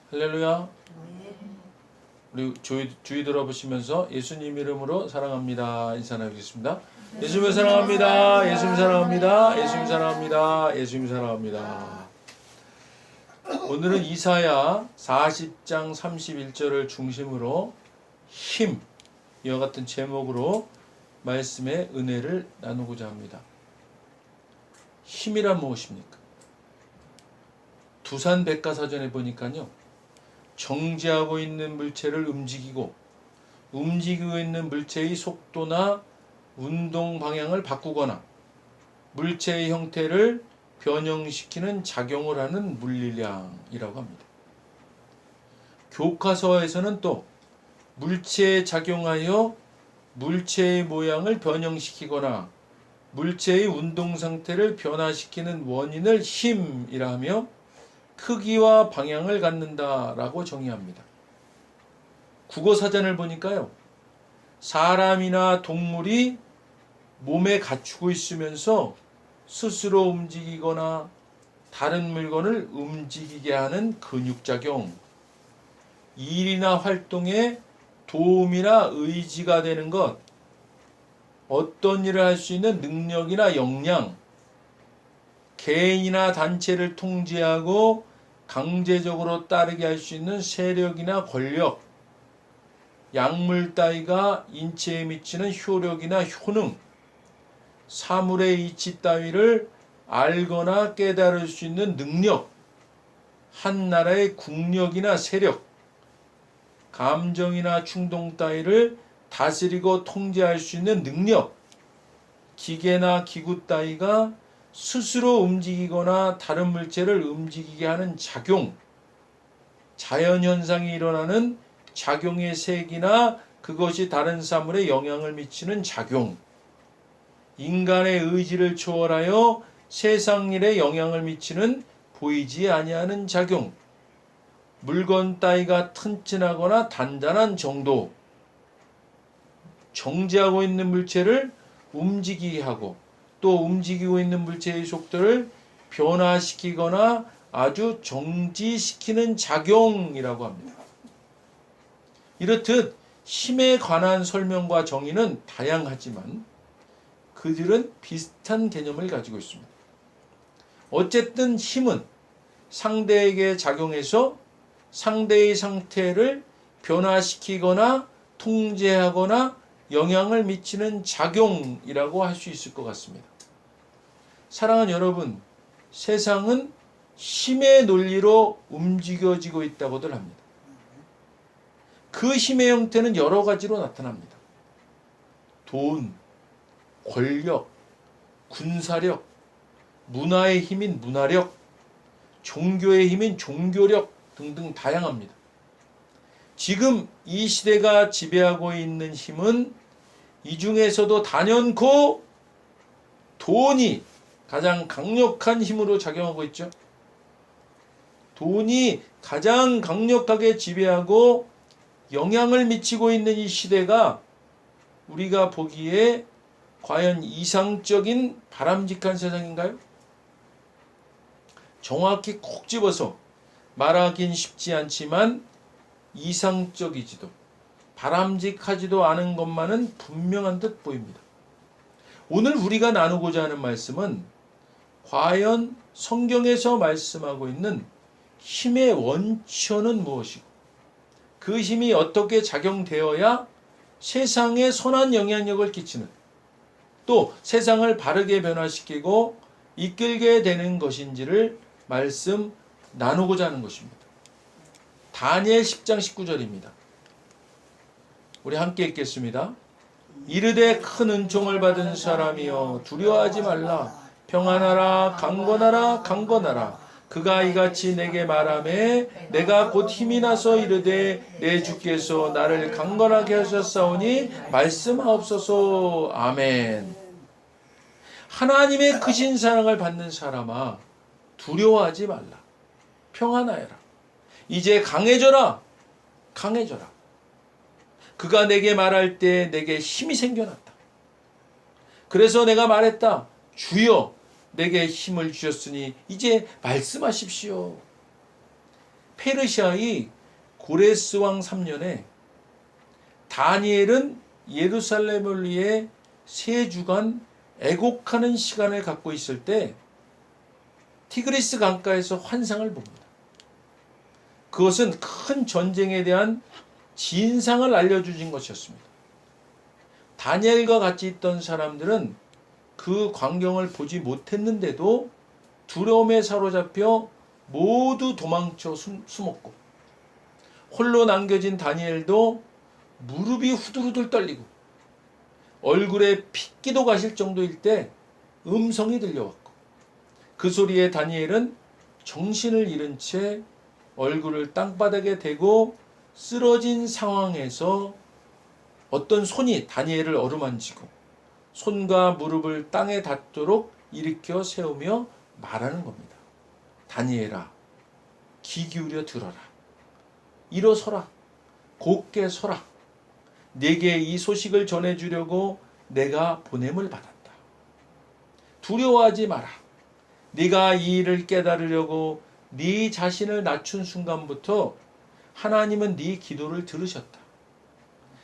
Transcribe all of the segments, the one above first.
할렐루야. 우리 주의 돌아보시면서 예수님 이름으로 사랑합니다 인사 나누겠습니다. 예수님 사랑합니다. 예수님 사랑합니다. 예수님 사랑합니다. 예수님 사랑합니다. 오늘은 이사야 40장 31절을 중심으로 힘, 이와 같은 제목으로 말씀의 은혜를 나누고자 합니다. 힘이란 무엇입니까? 두산백과사전에 보니까요, 정지하고 있는 물체를 움직이고 있는 물체의 속도나 운동 방향을 바꾸거나 물체의 형태를 변형시키는 작용을 하는 물리량이라고 합니다. 교과서에서는 또 물체에 작용하여 물체의 모양을 변형시키거나 물체의 운동 상태를 변화시키는 원인을 힘이라 하며 크기와 방향을 갖는다라고 정의합니다. 국어사전을 보니까요, 사람이나 동물이 몸에 갖추고 있으면서 스스로 움직이거나 다른 물건을 움직이게 하는 근육작용, 일이나 활동에 도움이나 의지가 되는 것, 어떤 일을 할 수 있는 능력이나 역량, 개인이나 단체를 통제하고 강제적으로 따르게 할 수 있는 세력이나 권력, 약물 따위가 인체에 미치는 효력이나 효능, 사물의 이치 따위를 알거나 깨달을 수 있는 능력, 한 나라의 국력이나 세력, 감정이나 충동 따위를 다스리고 통제할 수 있는 능력, 기계나 기구 따위가 스스로 움직이거나 다른 물체를 움직이게 하는 작용, 자연현상이 일어나는 작용의 색이나 그것이 다른 사물에 영향을 미치는 작용, 인간의 의지를 초월하여 세상 일에 영향을 미치는 보이지 아니하는 작용, 물건 따위가 튼튼하거나 단단한 정도, 정지하고 있는 물체를 움직이게 하고 또 움직이고 있는 물체의 속도를 변화시키거나 아주 정지시키는 작용이라고 합니다. 이렇듯 힘에 관한 설명과 정의는 다양하지만 그들은 비슷한 개념을 가지고 있습니다. 어쨌든 힘은 상대에게 작용해서 상대의 상태를 변화시키거나 통제하거나 영향을 미치는 작용이라고 할 수 있을 것 같습니다. 사랑하는 여러분, 세상은 힘의 논리로 움직여지고 있다고들 합니다. 그 힘의 형태는 여러 가지로 나타납니다. 돈, 권력, 군사력, 문화의 힘인 문화력, 종교의 힘인 종교력 등등 다양합니다. 지금 이 시대가 지배하고 있는 힘은 이 중에서도 단연코 돈이 가장 강력한 힘으로 작용하고 있죠. 돈이 가장 강력하게 지배하고 영향을 미치고 있는 이 시대가 우리가 보기에 과연 이상적인 바람직한 세상인가요? 정확히 콕 집어서 말하긴 쉽지 않지만 이상적이지도 바람직하지도 않은 것만은 분명한 듯 보입니다. 오늘 우리가 나누고자 하는 말씀은 과연 성경에서 말씀하고 있는 힘의 원천은 무엇이고 그 힘이 어떻게 작용되어야 세상에 선한 영향력을 끼치는 또 세상을 바르게 변화시키고 이끌게 되는 것인지를 말씀 나누고자 하는 것입니다. 다니엘 10장 19절입니다. 우리 함께 읽겠습니다. 이르되 큰 은총을 받은 사람이여 두려워하지 말라. 평안하라. 강건하라. 강건하라. 그가 이같이 내게 말하매 내가 곧 힘이 나서 이르되 내 주께서 나를 강건하게 하셨사오니 말씀하옵소서. 아멘. 하나님의 크신 사랑을 받는 사람아, 두려워하지 말라. 평안하여라. 이제 강해져라. 강해져라. 그가 내게 말할 때 내게 힘이 생겨났다. 그래서 내가 말했다. 주여 내게 힘을 주셨으니 이제 말씀하십시오. 페르시아의 고레스 왕 3년에 다니엘은 예루살렘을 위해 3주간 애곡하는 시간을 갖고 있을 때 티그리스 강가에서 환상을 봅니다. 그것은 큰 전쟁에 대한 진상을 알려주신 것이었습니다. 다니엘과 같이 있던 사람들은 그 광경을 보지 못했는데도 두려움에 사로잡혀 모두 도망쳐 숨었고, 홀로 남겨진 다니엘도 무릎이 후들후들 떨리고 얼굴에 핏기도 가실 정도일 때 음성이 들려왔고, 그 소리에 다니엘은 정신을 잃은 채 얼굴을 땅바닥에 대고 쓰러진 상황에서 어떤 손이 다니엘을 어루만지고 손과 무릎을 땅에 닿도록 일으켜 세우며 말하는 겁니다. 다니엘아, 귀 기울여 들어라. 일어서라. 곧게 서라. 네게 이 소식을 전해주려고 내가 보냄을 받았다. 두려워하지 마라. 네가 이 일을 깨달으려고 네 자신을 낮춘 순간부터 하나님은 네 기도를 들으셨다.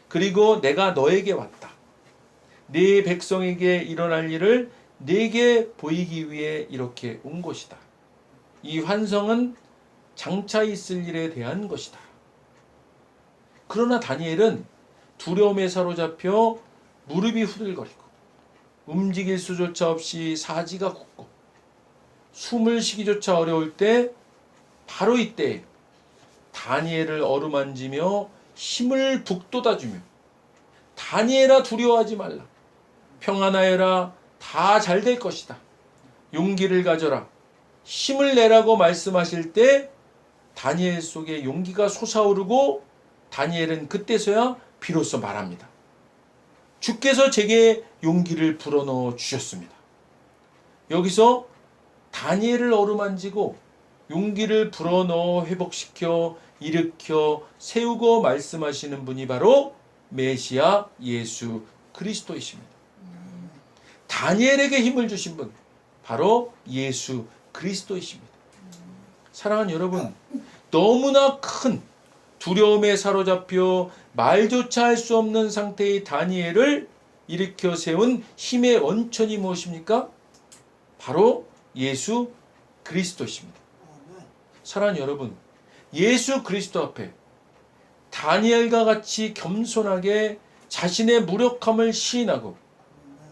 그리고 내가 너에게 왔다. 네 백성에게 일어날 일을 네게 보이기 위해 이렇게 온 것이다. 이 환성은 장차 있을 일에 대한 것이다. 그러나 다니엘은 두려움에 사로잡혀 무릎이 후들거리고 움직일 수조차 없이 사지가 굳고 숨을 쉬기조차 어려울 때, 바로 이때 다니엘을 어루만지며 힘을 북돋아주며 다니엘아 두려워하지 말라. 평안하여라. 다 잘 될 것이다. 용기를 가져라. 힘을 내라고 말씀하실 때 다니엘 속에 용기가 솟아오르고 다니엘은 그때서야 비로소 말합니다. 주께서 제게 용기를 불어넣어 주셨습니다. 여기서 다니엘을 어루만지고 용기를 불어넣어 회복시켜 일으켜 세우고 말씀하시는 분이 바로 메시아 예수 그리스도이십니다. 다니엘에게 힘을 주신 분 바로 예수 그리스도이십니다. 사랑하는 여러분, 너무나 큰 두려움에 사로잡혀 말조차 할 수 없는 상태의 다니엘을 일으켜 세운 힘의 원천이 무엇입니까? 바로 예수 그리스도십니다. 사랑하는 여러분, 예수 그리스도 앞에 다니엘과 같이 겸손하게 자신의 무력함을 시인하고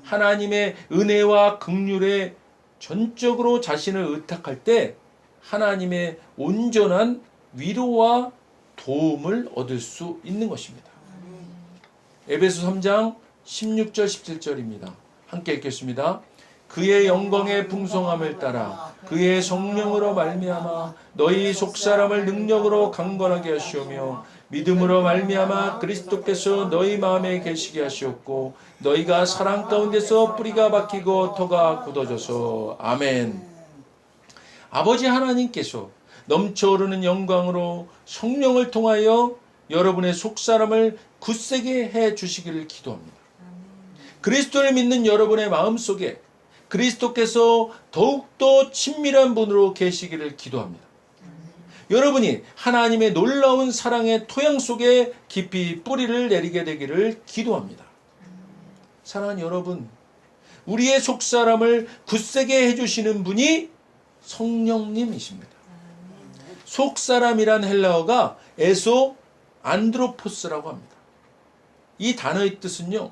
하나님의 은혜와 긍휼에 전적으로 자신을 의탁할 때 하나님의 온전한 위로와 도움을 얻을 수 있는 것입니다. 에베소 3장 16절 17절입니다. 함께 읽겠습니다. 그의 영광의 풍성함을 따라 그의 성령으로 말미암아 너희 속사람을 능력으로 강건하게 하시오며 믿음으로 말미암아 그리스도께서 너희 마음에 계시게 하시었고 너희가 사랑 가운데서 뿌리가 박히고 터가 굳어져서 아멘. 아버지 하나님께서 넘쳐오르는 영광으로 성령을 통하여 여러분의 속사람을 굳세게 해 주시기를 기도합니다. 그리스도를 믿는 여러분의 마음속에 그리스도께서 더욱더 친밀한 분으로 계시기를 기도합니다. 여러분이 하나님의 놀라운 사랑의 토양 속에 깊이 뿌리를 내리게 되기를 기도합니다. 사랑하는 여러분, 우리의 속사람을 굳세게 해주시는 분이 성령님이십니다. 속사람이란 헬라어가 에소 안드로포스라고 합니다. 이 단어의 뜻은요,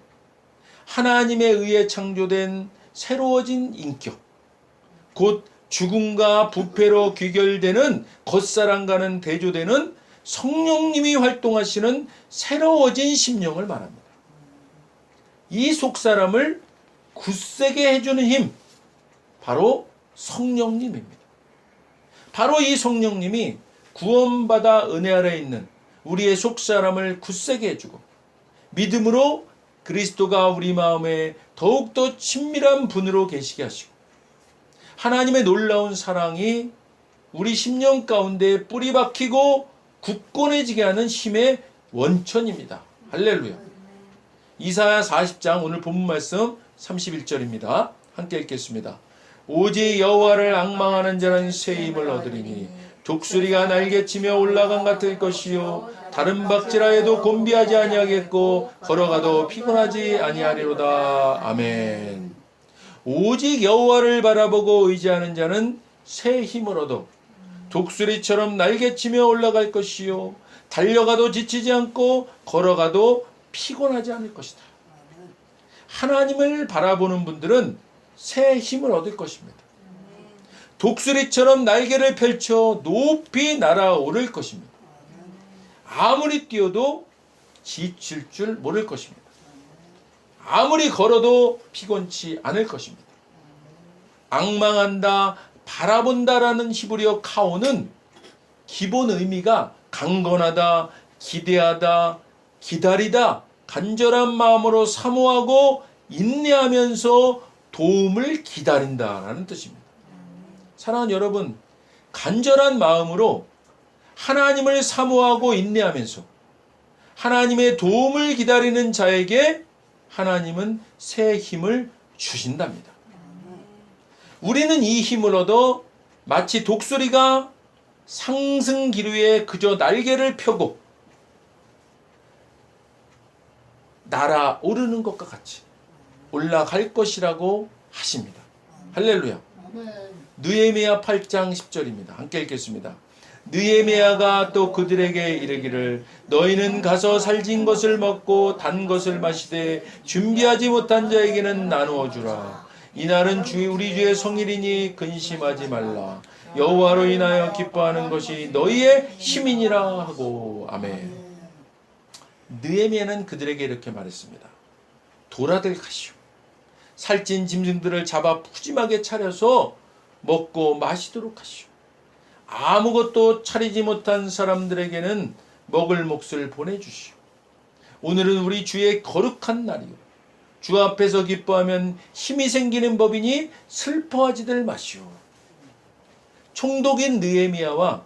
하나님에 의해 창조된 새로워진 인격, 곧 죽음과 부패로 귀결되는 겉사람과는 대조되는 성령님이 활동하시는 새로워진 심령을 말합니다. 이 속사람을 굳세게 해주는 힘, 바로 성령님입니다. 바로 이 성령님이 구원받아 은혜 아래 있는 우리의 속사람을 굳세게 해주고 믿음으로 그리스도가 우리 마음에 더욱더 친밀한 분으로 계시게 하시고 하나님의 놀라운 사랑이 우리 심령 가운데 뿌리 박히고 굳건해지게 하는 힘의 원천입니다. 할렐루야. 이사야 40장 오늘 본문 말씀 31절입니다. 함께 읽겠습니다. 오직 여호와를 앙망하는 자는 새 힘을 얻으리니 독수리가 날개치며 올라간 같을 것이요 다른 박질하여도 곤비하지 아니하겠고 걸어가도 피곤하지 아니하리로다. 아멘. 오직 여호와를 바라보고 의지하는 자는 새 힘을 얻어 독수리처럼 날개치며 올라갈 것이요 달려가도 지치지 않고 걸어가도 피곤하지 않을 것이다. 하나님을 바라보는 분들은 새 힘을 얻을 것입니다. 독수리처럼 날개를 펼쳐 높이 날아오를 것입니다. 아무리 뛰어도 지칠 줄 모를 것입니다. 아무리 걸어도 피곤치 않을 것입니다. 앙망한다, 바라본다라는 히브리어 카오는 기본 의미가 강건하다, 기대하다, 기다리다, 간절한 마음으로 사모하고 인내하면서 도움을 기다린다라는 뜻입니다. 사랑하는 여러분, 간절한 마음으로 하나님을 사모하고 인내하면서 하나님의 도움을 기다리는 자에게 하나님은 새 힘을 주신답니다. 우리는 이 힘을 얻어 마치 독수리가 상승 기류에 그저 날개를 펴고 날아오르는 것과 같이 올라갈 것이라고 하십니다. 할렐루야. 느헤미야 8장 10절입니다. 함께 읽겠습니다. 느헤미야가 또 그들에게 이르기를 너희는 가서 살진 것을 먹고 단 것을 마시되 준비하지 못한 자에게는 나누어 주라. 이날은 우리 주의 성일이니 근심하지 말라. 여호와로 인하여 기뻐하는 것이 너희의 힘이니라 하고. 아멘. 느헤미야는 그들에게 이렇게 말했습니다. 돌아들 가시오. 살찐 짐승들을 잡아 푸짐하게 차려서 먹고 마시도록 하시오. 아무것도 차리지 못한 사람들에게는 먹을 몫을 보내주시오. 오늘은 우리 주의 거룩한 날이오. 주 앞에서 기뻐하면 힘이 생기는 법이니 슬퍼하지들 마시오. 총독인 느헤미야와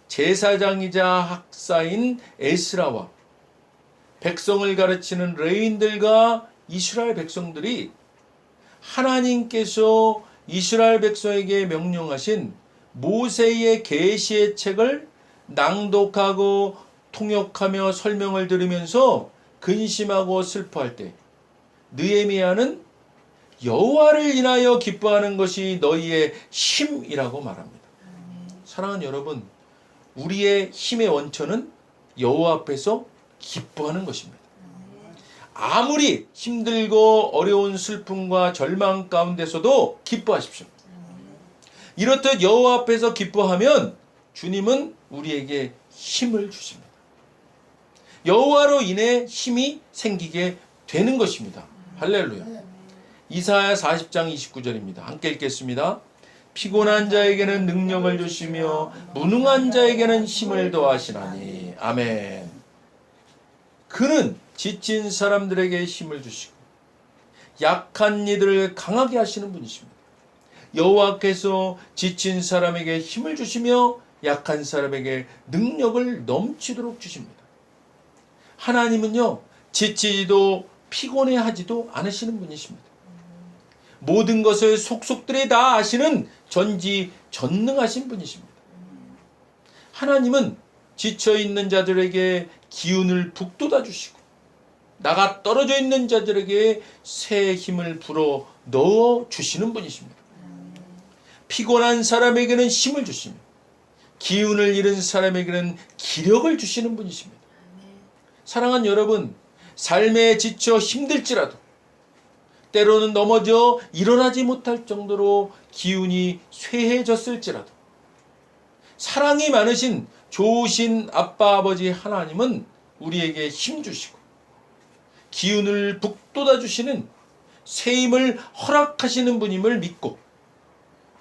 제사장이자 학사인 에스라와 백성을 가르치는 레위인들과 이스라엘 백성들이 하나님께서 이스라엘 백성에게 명령하신 모세의 계시의 책을 낭독하고 통역하며 설명을 들으면서 근심하고 슬퍼할 때 느헤미야는 여호와를 인하여 기뻐하는 것이 너희의 힘이라고 말합니다. 사랑하는 여러분, 우리의 힘의 원천은 여호와 앞에서 기뻐하는 것입니다. 아무리 힘들고 어려운 슬픔과 절망 가운데서도 기뻐하십시오. 이렇듯 여호와 앞에서 기뻐하면 주님은 우리에게 힘을 주십니다. 여호와로 인해 힘이 생기게 되는 것입니다. 할렐루야. 이사야 40장 29절입니다. 함께 읽겠습니다. 피곤한 자에게는 능력을 주시며 무능한 자에게는 힘을 더하시나니. 아멘. 그는 지친 사람들에게 힘을 주시고 약한 이들을 강하게 하시는 분이십니다. 여호와께서 지친 사람에게 힘을 주시며 약한 사람에게 능력을 넘치도록 주십니다. 하나님은요, 지치지도 피곤해하지도 않으시는 분이십니다. 모든 것을 속속들이 다 아시는 전지전능하신 분이십니다. 하나님은 지쳐있는 자들에게 기운을 북돋아 주시고 나가 떨어져 있는 자들에게 새 힘을 불어 넣어 주시는 분이십니다. 피곤한 사람에게는 힘을 주시며 기운을 잃은 사람에게는 기력을 주시는 분이십니다. 사랑하는 여러분, 삶에 지쳐 힘들지라도 때로는 넘어져 일어나지 못할 정도로 기운이 쇠해졌을지라도 사랑이 많으신 좋으신 아빠 아버지 하나님은 우리에게 힘 주시고 기운을 북돋아 주시는 새 힘을 허락하시는 분임을 믿고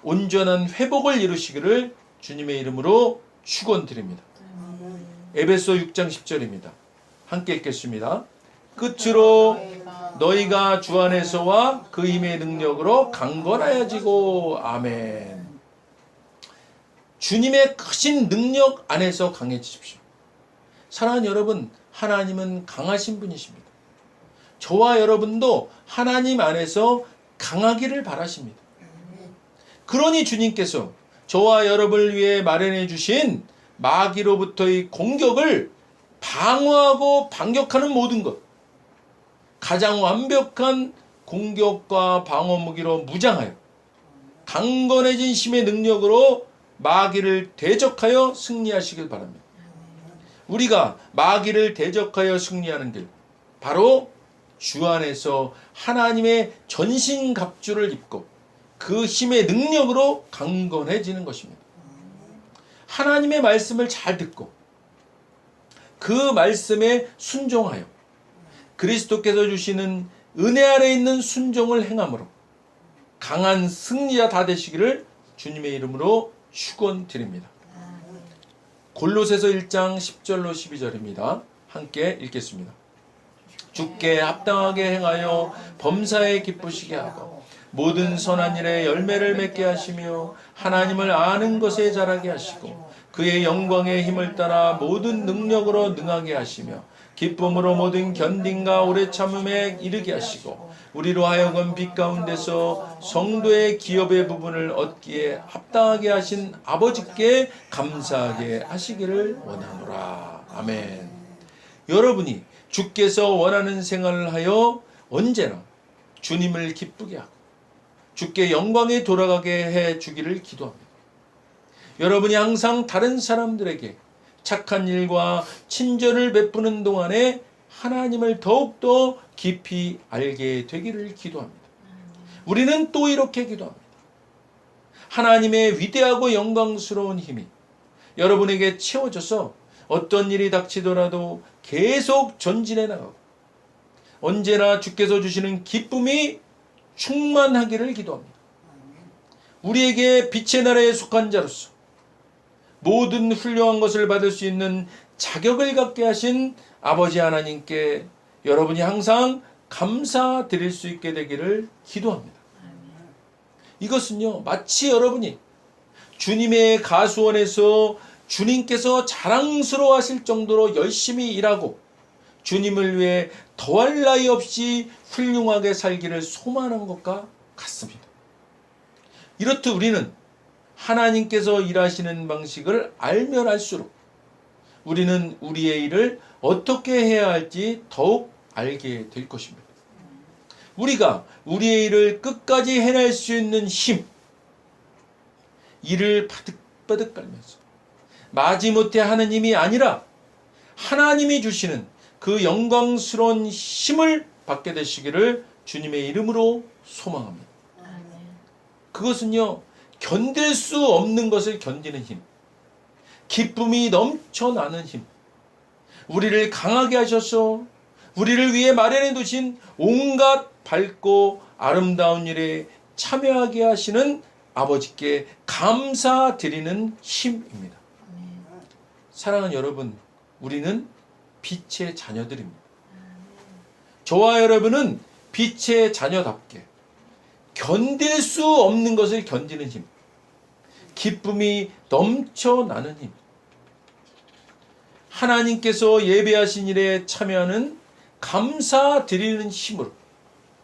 온전한 회복을 이루시기를 주님의 이름으로 축원드립니다. 에베소 6장 10절입니다. 함께 읽겠습니다. 끝으로 너희가 주 안에서와 그 힘의 능력으로 강건하여지고. 아멘. 주님의 크신 능력 안에서 강해지십시오. 사랑하는 여러분, 하나님은 강하신 분이십니다. 저와 여러분도 하나님 안에서 강하기를 바라십니다. 그러니 주님께서 저와 여러분을 위해 마련해 주신 마귀로부터의 공격을 방어하고 반격하는 모든 것, 가장 완벽한 공격과 방어 무기로 무장하여 강건해진 힘의 능력으로 마귀를 대적하여 승리하시길 바랍니다. 우리가 마귀를 대적하여 승리하는 길, 바로 주 안에서 하나님의 전신갑주를 입고 그 힘의 능력으로 강건해지는 것입니다. 하나님의 말씀을 잘 듣고 그 말씀에 순종하여 그리스도께서 주시는 은혜 아래 있는 순종을 행함으로 강한 승리자 다 되시기를 주님의 이름으로 축원드립니다. 골로새서 1장 10절로 12절입니다. 함께 읽겠습니다. 주께 합당하게 행하여 범사에 기쁘시게 하고 모든 선한 일에 열매를 맺게 하시며 하나님을 아는 것에 자라게 하시고 그의 영광의 힘을 따라 모든 능력으로 능하게 하시며 기쁨으로 모든 견딘과 오래 참음에 이르게 하시고 우리로 하여금 빛 가운데서 성도의 기업의 부분을 얻기에 합당하게 하신 아버지께 감사하게 하시기를 원하노라. 아멘. 여러분이 주께서 원하는 생활을 하여 언제나 주님을 기쁘게 하고 주께 영광에 돌아가게 해 주기를 기도합니다. 여러분이 항상 다른 사람들에게 착한 일과 친절을 베푸는 동안에 하나님을 더욱더 깊이 알게 되기를 기도합니다. 우리는 또 이렇게 기도합니다. 하나님의 위대하고 영광스러운 힘이 여러분에게 채워져서 어떤 일이 닥치더라도 계속 전진해 나가고 언제나 주께서 주시는 기쁨이 충만하기를 기도합니다. 우리에게 빛의 나라에 속한 자로서 모든 훌륭한 것을 받을 수 있는 자격을 갖게 하신 아버지 하나님께 여러분이 항상 감사드릴 수 있게 되기를 기도합니다. 이것은요, 마치 여러분이 주님의 가수원에서 주님께서 자랑스러워 하실 정도로 열심히 일하고 주님을 위해 더할 나위 없이 훌륭하게 살기를 소망하는 것과 같습니다. 이렇듯 우리는 하나님께서 일하시는 방식을 알면 알수록 우리는 우리의 일을 어떻게 해야 할지 더욱 알게 될 것입니다. 우리가 우리의 일을 끝까지 해낼 수 있는 힘, 이를 바득바득 깔면서 마지못해 하는 힘이 아니라 하나님이 주시는 그 영광스러운 힘을 받게 되시기를 주님의 이름으로 소망합니다. 그것은요, 견딜 수 없는 것을 견디는 힘, 기쁨이 넘쳐나는 힘, 우리를 강하게 하셔서 우리를 위해 마련해 두신 온갖 밝고 아름다운 일에 참여하게 하시는 아버지께 감사드리는 힘입니다. 사랑하는 여러분, 우리는 빛의 자녀들입니다. 저와 여러분은 빛의 자녀답게 견딜 수 없는 것을 견디는 힘, 기쁨이 넘쳐나는 힘, 하나님께서 예배하신 일에 참여하는 감사드리는 힘으로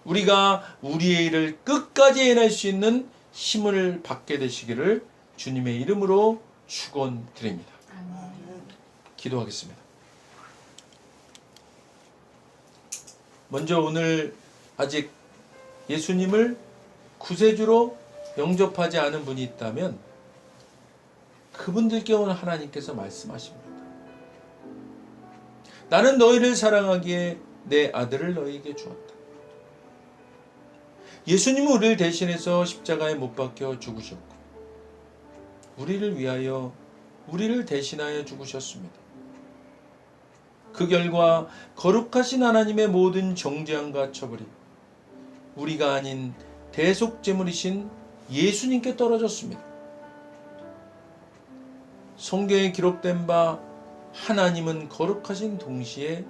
우리가 우리의 일을 끝까지 해낼 수 있는 힘을 받게 되시기를 주님의 이름으로 축원드립니다. 기도하겠습니다. 먼저 오늘 아직 예수님을 구세주로 영접하지 않은 분이 있다면 그분들께 오늘 하나님께서 말씀하십니다. 나는 너희를 사랑하기에 내 아들을 너희에게 주었다. 예수님은 우리를 대신해서 십자가에 못 박혀 죽으셨고 우리를 위하여 우리를 대신하여 죽으셨습니다. 그 결과 거룩하신 하나님의 모든 정죄함과 처벌이 우리가 아닌 대속제물이신 예수님께 떨어졌습니다. 성경에 기록된 바 하나님은 거룩하신 동시에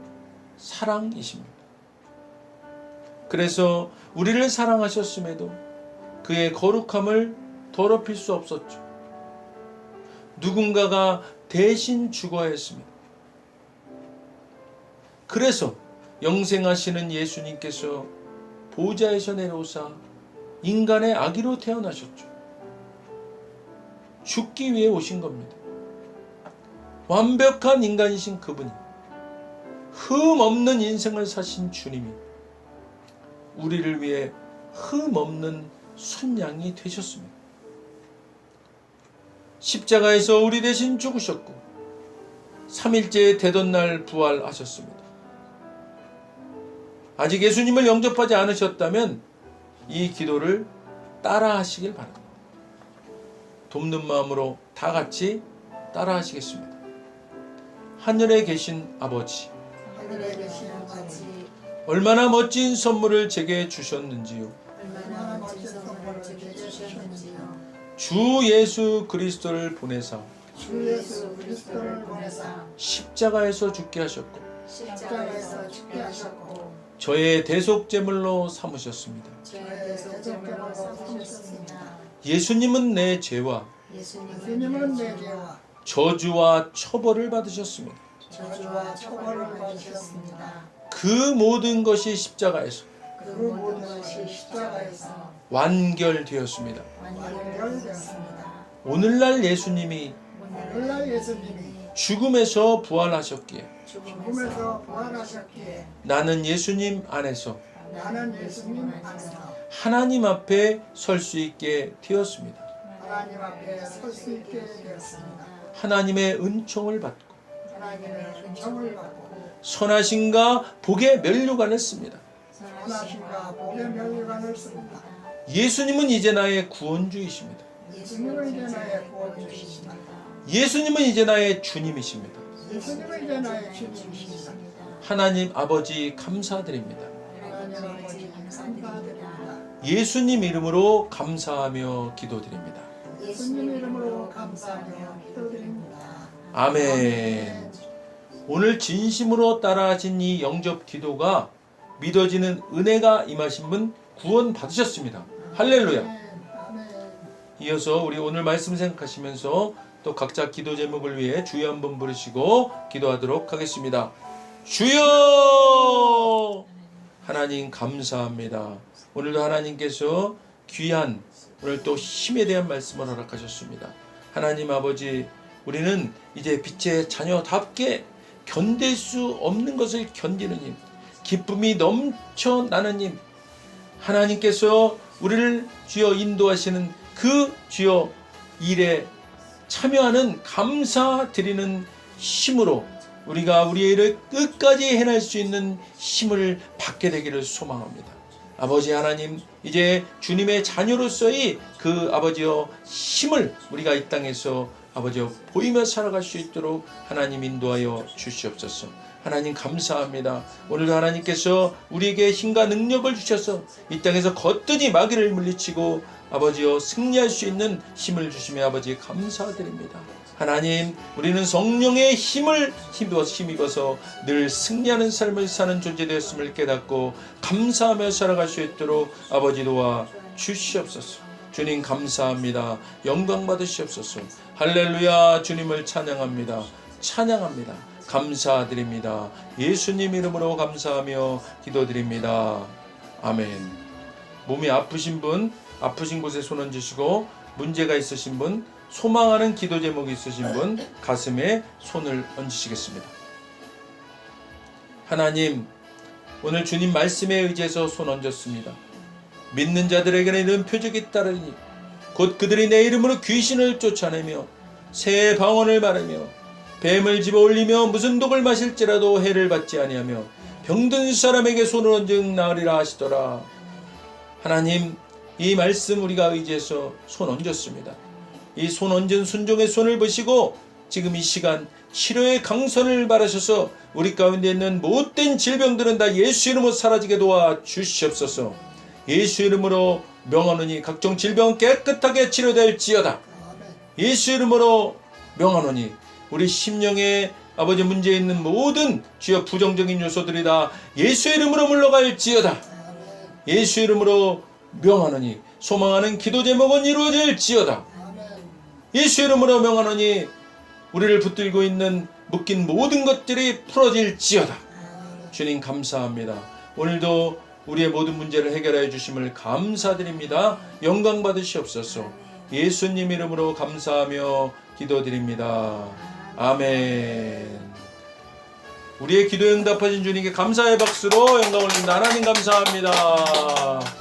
사랑이십니다. 그래서 우리를 사랑하셨음에도 그의 거룩함을 더럽힐 수 없었죠. 누군가가 대신 죽어야 했습니다. 그래서 영생하시는 예수님께서 보좌에서 내려오사 인간의 아기로 태어나셨죠. 죽기 위해 오신 겁니다. 완벽한 인간이신 그분이, 흠 없는 인생을 사신 주님이 우리를 위해 흠 없는 순양이 되셨습니다. 십자가에서 우리 대신 죽으셨고 3일째 되던 날 부활하셨습니다. 아직 예수님을 영접하지 않으셨다면 이 기도를 따라 하시길 바랍니다. 돕는 마음으로 다 같이 따라 하시겠습니다. 하늘에 계신 아버지, 하늘에 계신 아버지, 얼마나 멋진 선물을 제게 주셨는지요. 얼마나 멋진 선물을 제게 주셨는지요. 주 예수 그리스도를 보내사 주 예수 그리스도를 보내사 십자가에서 죽게 하셨고 십자가에서 죽게 하셨고 저의 대속제물로 삼으셨습니다. 저의 대속제물로 삼으셨습니다. 예수님은 내 죄와 예수님은 내 죄와 저주와 처벌을 받으셨습니다. 저주와 처벌을 받으셨습니다. 그 모든 것이 십자가에서 그 모든 것이 십자가에서 완결되었습니다. 완결되었습니다. 오늘날 예수님이 오늘날 예수님이 죽음에서 부활하셨기에 죽음에서 부활하셨기에 나는 예수님 안에서 나는 예수님 안에서 하나님 앞에 설 수 있게 되었습니다. 하나님 앞에 설 수 있게 되었습니다. 하나님의 은총을 받고 하나님의 은총을 받고 선하심과 복의 면류관을 씁니다. 선하심과 복의 면류관을 씁니다. 예수님은 이제 나의 구원주이십니다. 예수님은 이제 나의 구원주이십니다. 예수님은 이제 나의 주님이십니다. 예수님은 이제 나의 주님이십니다. 하나님 아버지 감사드립니다. 하나님 아버지 감사드립니다. 예수님 이름으로 감사하며 기도드립니다. 예수님 이름으로 감사하며 기도드립니다. 아멘. 오늘 진심으로 따라하신 이 영접 기도가 믿어지는 은혜가 임하신 분 구원 받으셨습니다. 할렐루야. 아멘. 이어서 우리 오늘 말씀 생각하시면서 또 각자 기도 제목을 위해 주여 한번 부르시고 기도하도록 하겠습니다. 주여! 하나님 감사합니다. 오늘도 하나님께서 귀한 오늘 또 힘에 대한 말씀을 허락하셨습니다. 하나님 아버지, 우리는 이제 빛의 자녀답게 견딜 수 없는 것을 견디는 힘, 기쁨이 넘쳐나는 힘, 하나님께서 우리를 주여 인도하시는 그 주여 일에 참여하는 감사드리는 힘으로 우리가 우리의 일을 끝까지 해낼 수 있는 힘을 받게 되기를 소망합니다. 아버지 하나님, 이제 주님의 자녀로서의 그 아버지여 힘을 우리가 이 땅에서 아버지여 보이며 살아갈 수 있도록 하나님 인도하여 주시옵소서. 하나님 감사합니다. 오늘도 하나님께서 우리에게 힘과 능력을 주셔서 이 땅에서 거뜬히 마귀를 물리치고 아버지여 승리할 수 있는 힘을 주시며 아버지 감사드립니다. 하나님, 우리는 성령의 힘을 힘입어서 늘 승리하는 삶을 사는 존재 되었음을 깨닫고 감사하며 살아갈 수 있도록 아버지 도와 주시옵소서. 주님 감사합니다. 영광 받으시옵소서. 할렐루야. 주님을 찬양합니다. 찬양합니다. 감사드립니다. 예수님 이름으로 감사하며 기도드립니다. 아멘. 몸이 아프신 분, 아프신 곳에 손 얹으시고, 문제가 있으신 분, 소망하는 기도 제목이 있으신 분, 가슴에 손을 얹으시겠습니다. 하나님, 오늘 주님 말씀에 의지해서 손 얹었습니다. 믿는 자들에게는 이런 표적이 따르니 곧 그들이 내 이름으로 귀신을 쫓아내며 새의 방언을 바르며 뱀을 집어 올리며 무슨 독을 마실지라도 해를 받지 아니하며 병든 사람에게 손을 얹은 나으리라 하시더라. 하나님, 이 말씀 우리가 의지해서 손 얹었습니다. 이 손 얹은 순종의 손을 보시고 지금 이 시간 치료의 강선을 바라셔서 우리 가운데 있는 못된 질병들은 다 예수 이름으로 사라지게 도와 주시옵소서. 예수 이름으로 명하노니 각종 질병 깨끗하게 치료될지어다. 예수 이름으로 명하노니 우리 심령에 아버지 문제 있는 모든 주여 부정적인 요소들이 다 예수 이름으로 물러갈지어다. 예수 이름으로 명하노니 소망하는 기도 제목은 이루어질지어다. 예수 이름으로 명하노니 우리를 붙들고 있는 묶인 모든 것들이 풀어질지어다. 주님 감사합니다. 오늘도 우리의 모든 문제를 해결하여 주심을 감사드립니다. 영광 받으시옵소서. 예수님 이름으로 감사하며 기도드립니다. 아멘. 우리의 기도에 응답하신 주님께 감사의 박수로 영광 올립니다. 하나님 감사합니다.